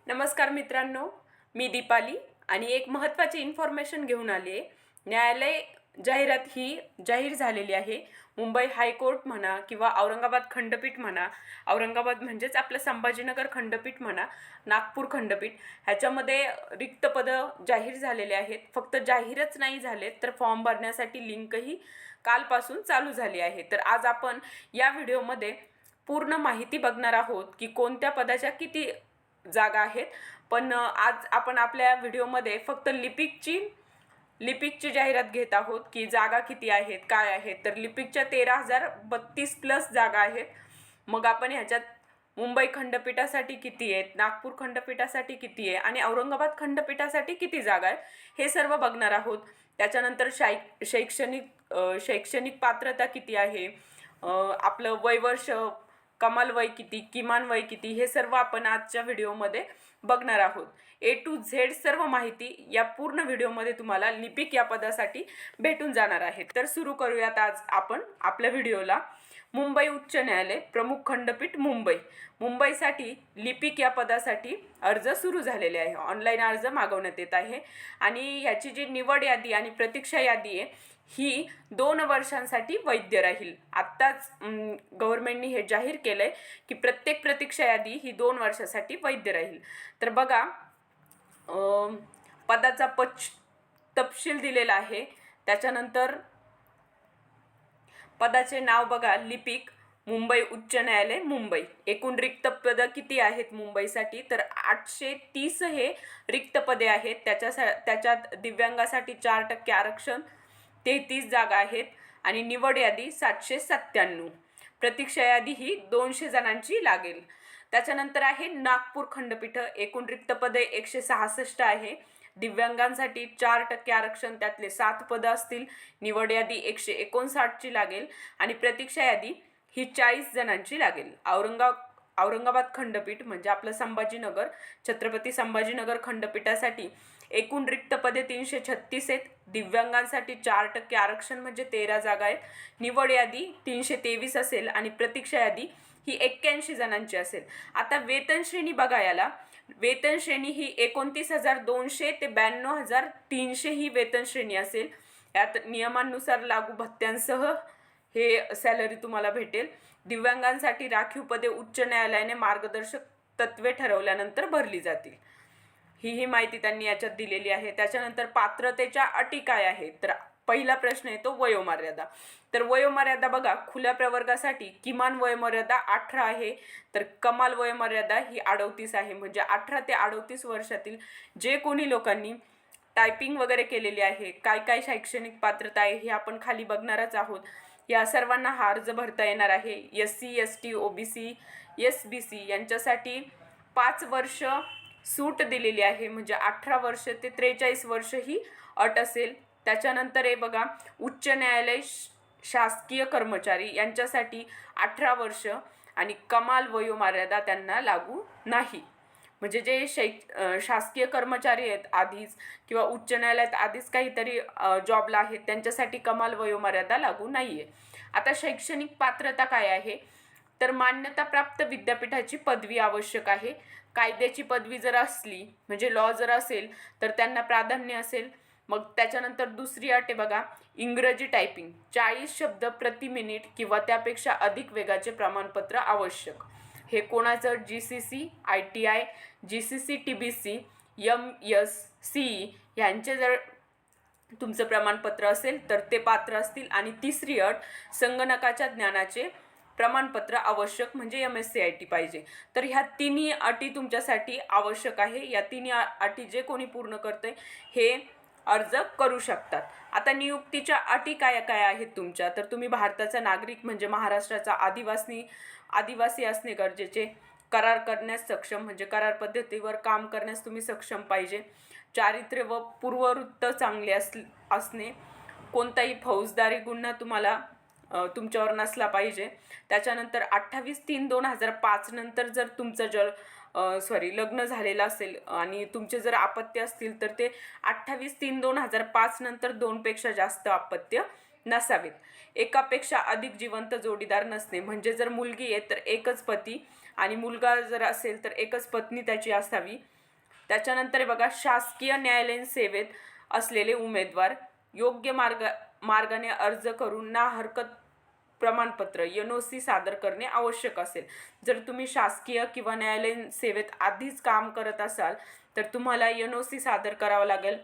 नमस्कार मित्रांनो, मी दीपाली आणि एक महत्त्वाची इन्फॉर्मेशन घेऊन आली आहे। न्यायालय जाहिरात ही जाहीर झालेली आहे। मुंबई हायकोर्ट म्हणा किंवा औरंगाबाद खंडपीठ म्हणा, औरंगाबाद म्हणजेच आपलं संभाजीनगर खंडपीठ म्हणा, नागपूर खंडपीठ ह्याच्यामध्ये रिक्त पदं जाहीर झालेले आहेत। फक्त जाहीरच नाही झाले तर फॉर्म भरण्यासाठी लिंकही कालपासून चालू झाली आहे। तर आज आपण या व्हिडिओमध्ये पूर्ण माहिती बघणार आहोत की कोणत्या पदाच्या किती जागा आहेत। पण आज आपण आपल्या व्हिडिओमध्ये फक्त लिपिकची जाहिरात घेत आहोत की जागा किती आहेत, काय आहेत। तर लिपिकच्या 13,032 प्लस जागा आहेत। मग आपण ह्याच्यात मुंबई खंडपीठासाठी किती आहेत, नागपूर खंडपीठासाठी किती आहे आणि औरंगाबाद खंडपीठासाठी किती जागा आहेत हे सर्व बघणार आहोत। त्याच्यानंतर शैक्षणिक पात्रता किती आहे, आपलं वयवर्ष, कमाल वय किती, किमान वय किती, हे सर्व आपण आजच्या व्हिडिओमध्ये बघणार आहोत। A to Z सर्व माहिती या पूर्ण व्हिडिओमध्ये तुम्हाला लिपिक या पदासाठी भेटून जाणार आहे। तर सुरू करूयात आज आपण आपल्या व्हिडिओला। मुंबई उच्च न्यायालय प्रमुख खंडपीठ मुंबईसाठी लिपिक या पदासाठी अर्ज सुरू झालेले आहे। ऑनलाईन अर्ज मागवण्यात येत आहे आणि ह्याची जी निवड यादी आणि प्रतीक्षा यादी आहे ही 2 वर्षांसाठी वैध राहील। आत्ताच गव्हर्नमेंटने हे जाहीर केलंय की प्रत्येक प्रतीक्षा यादी ही 2 वर्षासाठी वैध राहील। तर बघा, पदाचा तपशील दिलेला आहे। त्याच्यानंतर पदाचे नाव बघा, लिपिक मुंबई उच्च न्यायालय मुंबई। एकूण रिक्त पदं किती आहेत मुंबईसाठी, तर 830 हे रिक्त पदे आहेत। त्याच्यात दिव्यांगासाठी 4% आरक्षण, 33 जागा आहेत आणि निवड यादी 797। प्रतीक्षा यादी ही 200 जणांची लागेल। त्याच्यानंतर आहे नागपूर खंडपीठ। एकूण रिक्त पदे 166 आहे। दिव्यांगांसाठी 4% आरक्षण, त्यातले 7 पदं असतील। निवड यादी 159 ची लागेल आणि प्रतीक्षा यादी ही 40 जणांची लागेल। औरंगाबाद खंडपीठ म्हणजे आपलं संभाजीनगर, छत्रपती संभाजीनगर खंडपीठासाठी एकूण रिक्त पदे 336 आहेत। दिव्यांगांसाठी 4% आरक्षण म्हणजे 13 जागा आहेत। निवड यादी 323 असेल आणि प्रतीक्षा यादी ही 81 जणांची असेल। आता वेतन श्रेणी बघा, याला वेतन श्रेणी ही 29,200 ते 92,300 ही वेतन श्रेणी असेल। यात नियमानुसार लागू भत्त्यांसह हे सॅलरी तुम्हाला भेटेल। दिव्यांगांसाठी राखीव पदे उच्च न्यायालयाने मार्गदर्शक तत्त्वे ठरवल्यानंतर भरली जातील। ही माहिती त्यांनी याच्यात दिलेली आहे। त्याच्यानंतर पात्रतेच्या अटी काय आहेत, तर पहिला प्रश्न येतो वयोमर्यादा। तर वयोमर्यादा बघा, खुल्या प्रवर्गासाठी किमान वयोमर्यादा 18 आहे, तर कमाल वयोमर्यादा ही 38 आहे। म्हणजे 18 ते 38 वर्षातील जे कोणी लोकांनी टायपिंग वगैरे केलेली आहे, काय शैक्षणिक पात्रता आहे हे आपण खाली बघणारच आहोत। या सर्वांना हा अर्ज भरता येणार आहे। SC ST OBC SBC यांच्यासाठी 5 वर्ष सूट दिलेली आहे, म्हणजे 18 वर्ष ते 43 वर्ष ही अट असेल। त्याच्यानंतर हे बघा, उच्च न्यायालय शासकीय कर्मचारी यांच्यासाठी 18 वर्ष आणि कमाल वयोमर्यादा त्यांना लागू नाही। म्हणजे जे शासकीय कर्मचारी आहेत आधीच किंवा उच्च न्यायालयात आधीच काहीतरी जॉबला आहेत त्यांच्यासाठी कमाल वयोमर्यादा लागू नाहीये। आता शैक्षणिक पात्रता काय आहे, तर मान्यताप्राप्त विद्यापीठाची पदवी आवश्यक आहे। कायद्याची पदवी जर असली म्हणजे लॉ जर असेल तर त्यांना प्राधान्य असेल। मग त्याच्यानंतर दुसरी अट आहे बघा, इंग्रजी टायपिंग 40 शब्द प्रति मिनिट किंवा त्यापेक्षा अधिक वेगाचे प्रमाणपत्र आवश्यक। हे कोणाचं, GCC ITI GCC TBC MSc यांचे जर तुमचं प्रमाणपत्र असेल तर ते पात्र असतील। आणि तिसरी अट, संगणकाच्या ज्ञानाचे प्रमाणपत्र आवश्यक म्हणजे MSc IT पाहिजे। तर ह्या तिन्ही अटी तुमच्यासाठी आवश्यक आहे। या तिन्ही अटी जे कोणी पूर्ण करते हे अर्ज करू शकतात। आता नियुक्तीच्या अटी काय आहेत तुमच्या, तर तुम्ही भारताचा नागरिक म्हणजे महाराष्ट्राचा आदिवासी असणे गरजेचे, करार करण्यास सक्षम म्हणजे करार पद्धतीवर काम करण्यास तुम्ही सक्षम पाहिजे, चारित्र्य व पूर्ववृत्त चांगले असणे, कोणताही फौजदारी गुन्हा तुमच्यावर नसला पाहिजे। त्याच्यानंतर 28/3/2005 नंतर जर तुमचं लग्न झालेलं असेल आणि तुमचे जर अपत्य असतील तर ते 28/3/2005 नंतर 2 पेक्षा जास्त अपत्य नसावेत। एकापेक्षा अधिक जिवंत जोडीदार नसणे, म्हणजे जर मुलगी आहे तर एकच पती आणि मुलगा जर असेल तर एकच पत्नी त्याची असावी. त्याच्यानंतर बघा, शासकीय न्यायालयीन सेवेत असलेले उमेदवार योग्य मार्गाने अर्ज करून ना हरकत प्रमाणपत्र NOC सादर करणे आवश्यक असेल. जर तुम्ही शासकीय किंवा न्यायालयीन सेवेत आधीच काम करत असाल तर तुम्हाला NOC सादर करावं लागेल.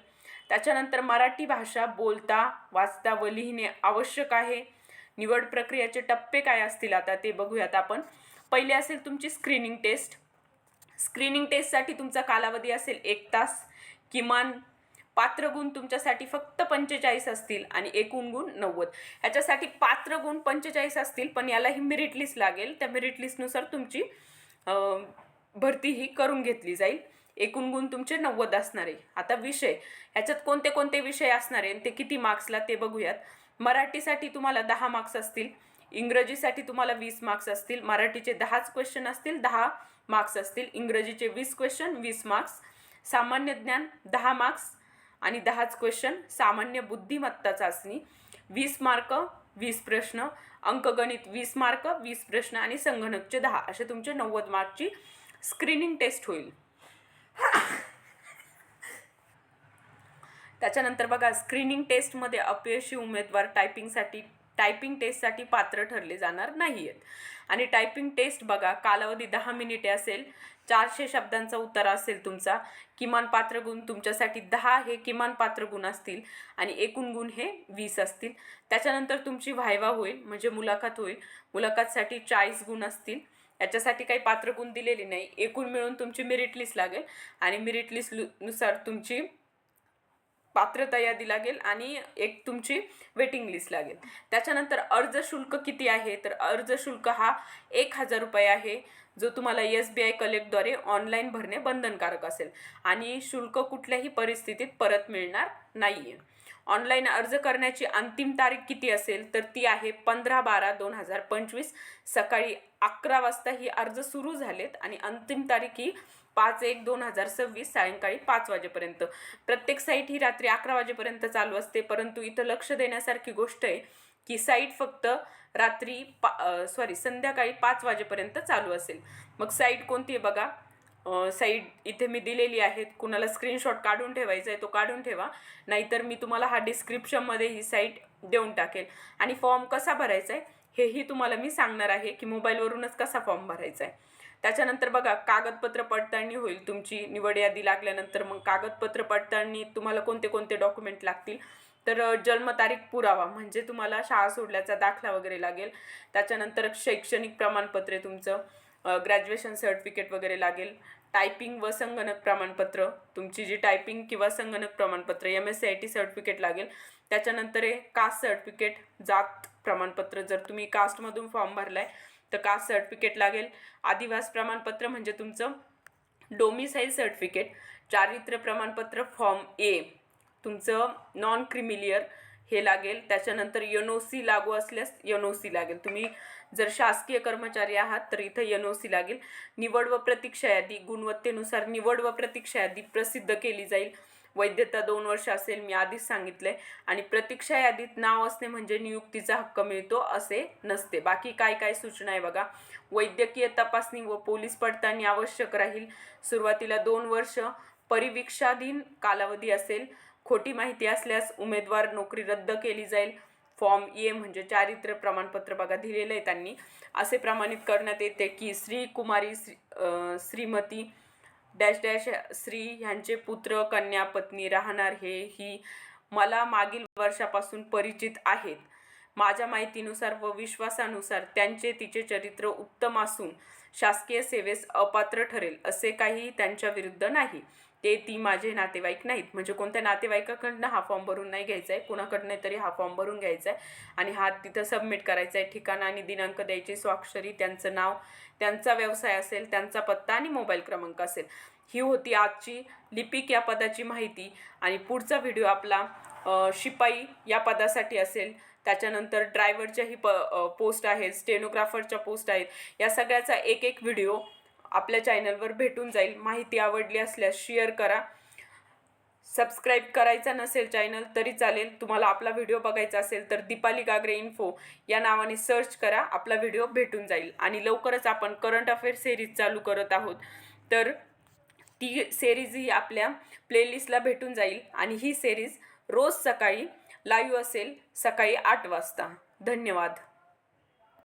त्याच्यानंतर मराठी भाषा बोलता वाचता व लिहिणे आवश्यक आहे. निवड प्रक्रियेचे टप्पे काय असतील आता ते बघूयात आपण. पहिले असेल तुमची स्क्रीनिंग टेस्ट. स्क्रीनिंग टेस्टसाठी तुमचा कालावधी असेल 1 तास. किमान पात्र गुण तुमच्यासाठी फक्त 45 असतील आणि एकूण गुण 90. ह्याच्यासाठी पात्र गुण 45 असतील, पण यालाही मेरिट लिस्ट लागेल. त्या मेरिट लिस्टनुसार तुमची भरती ही करून घेतली जाईल. एकूण गुण तुमचे 90 असणार आहे. आता विषय, ह्याच्यात कोणते कोणते विषय असणार आहे ते किती मार्क्सला ते बघूयात. मराठीसाठी तुम्हाला 10 मार्क्स असतील. इंग्रजीसाठी तुम्हाला 20 मार्क्स असतील. मराठीचे 10च क्वेश्चन असतील, 10 मार्क्स असतील. इंग्रजीचे 20 क्वेश्चन, 20 मार्क्स. सामान्य ज्ञान 10 मार्क्स आणि 10च क्वेश्चन. सामान्य बुद्धिमत्ता चाचणी 20 मार्क, 20 प्रश्न. अंकगणित 20 मार्क, 20 प्रश्न आणि संगणकचे 10. असे तुमचे 90 मार्कची स्क्रीनिंग टेस्ट होईल. त्याच्यानंतर बघा, स्क्रीनिंग टेस्टमध्ये अपयशी उमेदवार टायपिंग टेस्टसाठी पात्र ठरले जाणार नाही आहेत. आणि टायपिंग टेस्ट बघा, कालावधी 10 मिनिटे असेल. 400 शब्दांचा उत्तर असेल तुमचा. किमान पात्र गुण तुमच्यासाठी 10 हे किमान पात्र गुण असतील आणि एकूण गुण हे 20 असतील. त्याच्यानंतर तुमची व्हायवा होईल, म्हणजे मुलाखत होईल. मुलाखतसाठी 40 गुण असतील. याच्यासाठी काही पात्र गुण दिलेले नाही. एकूण मिळून तुमची मेरिट लिस्ट लागेल आणि मेरिट लिस्टनुसार तुमची पात्रता यादी लागेल आणि एक तुमची वेटिंग लिस्ट लागेल. त्याच्यानंतर अर्ज शुल्क किती आहे, तर अर्ज शुल्क हा 1000 रुपये आहे, जो तुम्हाला SBI कलेक्टद्वारे ऑनलाईन भरणे बंधनकारक असेल आणि शुल्क कुठल्याही परिस्थितीत परत मिळणार नाही आहे. ऑनलाईन अर्ज करण्याची अंतिम तारीख किती असेल, तर ती आहे 15/12/2025 सकाळी 11 वाजता ही अर्ज सुरू झालेत आणि अंतिम तारीख ही 5/1/2026 सायंकाळी 5 वाजेपर्यंत. प्रत्येक साईट ही रात्री 11 वाजेपर्यंत चालू असते, परंतु इथं लक्ष देण्यासारखी गोष्ट आहे की साईट फक्त संध्याकाळी 5 वाजेपर्यंत चालू असेल. मग साईट कोणती आहे बघा, साईट इथे मी दिलेली आहेत. कुणाला स्क्रीनशॉट काढून ठेवायचा आहे तो काढून ठेवा, नाहीतर मी तुम्हाला हा डिस्क्रिप्शनमध्ये ही साईट देऊन टाकेल. आणि फॉर्म कसा भरायचा आहे हेही तुम्हाला मी सांगणार आहे की मोबाईलवरूनच कसा फॉर्म भरायचा आहे. त्याच्यानंतर बघा, कागदपत्र पडताळणी होईल तुमची निवड यादी लागल्यानंतर. मग कागदपत्र पडताळणी तुम्हाला कोणते कोणते डॉक्युमेंट लागतील, तर जन्मतारीख पुरावा म्हणजे तुम्हाला शाळा सोडल्याचा दाखला वगैरे लागेल. त्याच्यानंतर शैक्षणिक प्रमाणपत्रे तुमचं, ग्रॅज्युएशन सर्टिफिकेट वगैरे लागेल. टायपिंग व संगणक प्रमाणपत्र, तुमची जी टायपिंग किंवा संगणक प्रमाणपत्र MSc सर्टिफिकेट लागेल. त्याच्यानंतर आहे कास्ट सर्टिफिकेट, जात प्रमाणपत्र. जर तुम्ही कास्टमधून फॉर्म भरलाय तर कास्ट सर्टिफिकेट लागेल. आदिवासी प्रमाणपत्र म्हणजे तुमचं डोमिसाईल सर्टिफिकेट. चारित्र्य प्रमाणपत्र फॉर्म A तुमचं नॉन क्रिमिलियर हे लागेल. त्याच्यानंतर NOC लागू असल्यास NOC लागेल. तुम्ही जर शासकीय कर्मचारी आहात तर इथं NOC लागेल. निवड व प्रतीक्षा यादी, गुणवत्तेनुसार निवड व प्रतीक्षा यादी प्रसिद्ध केली जाईल. वैधता 2 वर्ष असेल, मी आधीच सांगितलंय. आणि प्रतीक्षा यादीत नाव असणे म्हणजे नियुक्तीचा हक्क मिळतो असे नसते. बाकी काय काय सूचना आहे बघा. वैद्यकीय तपासणी व पोलीस पडताळणी आवश्यक राहील. सुरुवातीला 2 वर्ष परिवीक्षाधीन कालावधी असेल. खोटी माहिती असल्यास उमेदवार नोकरी रद्द केली जाईल. फॉर्म A म्हणजे चारित्र्य प्रमाणपत्र बघा दिलेलं आहे त्यांनी. असे प्रमाणित करण्यात येते की श्री कुमारी श्रीमती डॅश डॅश श्री ह्यांचे पुत्र कन्या पत्नी राहणार ही मला मागील वर्षापासून परिचित आहेत. माझ्या माहितीनुसार व विश्वासानुसार त्यांचे तिचे चरित्र उत्तम असून शासकीय सेवेस अपात्र ठरेल असे काही त्यांच्या विरुद्ध नाही. ती माझे नातेवाईक नाहीत. म्हणजे कोणत्या नातेवाईकाकडनं हा फॉर्म भरून नाही घ्यायचा आहे, कुणाकडनं तरी हा फॉर्म भरून घ्यायचा आहे आणि हा तिथं सबमिट करायचा आहे. ठिकाण आणि दिनांक द्यायची, स्वाक्षरी, त्यांचं नाव, त्यांचा व्यवसाय असेल, त्यांचा पत्ता आणि मोबाईल क्रमांक असेल. ही होती आजची लिपिक या पदाची माहिती. आणि पुढचा व्हिडिओ आपला शिपाई या पदासाठी असेल. त्याच्यानंतर ड्रायव्हरच्याही पोस्ट आहेत, स्टेनोग्राफरच्या पोस्ट आहेत. या सगळ्याचा एक एक व्हिडिओ आपल्या चॅनलवर भेटून जाईल. माहिती आवडली असल्यास शेअर करा, सबस्क्राईब करायचा नसेल चॅनल तरी चालेल, तुम्हाला आपला व्हिडिओ बघायचा असेल तर दीपाली गागरे इन्फो या नावाने सर्च करा, आपला व्हिडिओ भेटून जाईल. आणि लवकरच आपण करंट अफेअर सिरीज चालू करत आहोत, तर ती सिरीज ही आपल्या प्लेलिस्टला भेटून जाईल. आणि ही सिरीज रोज सकाळी लाईव्ह असेल, सकाळी 8 वाजता. धन्यवाद.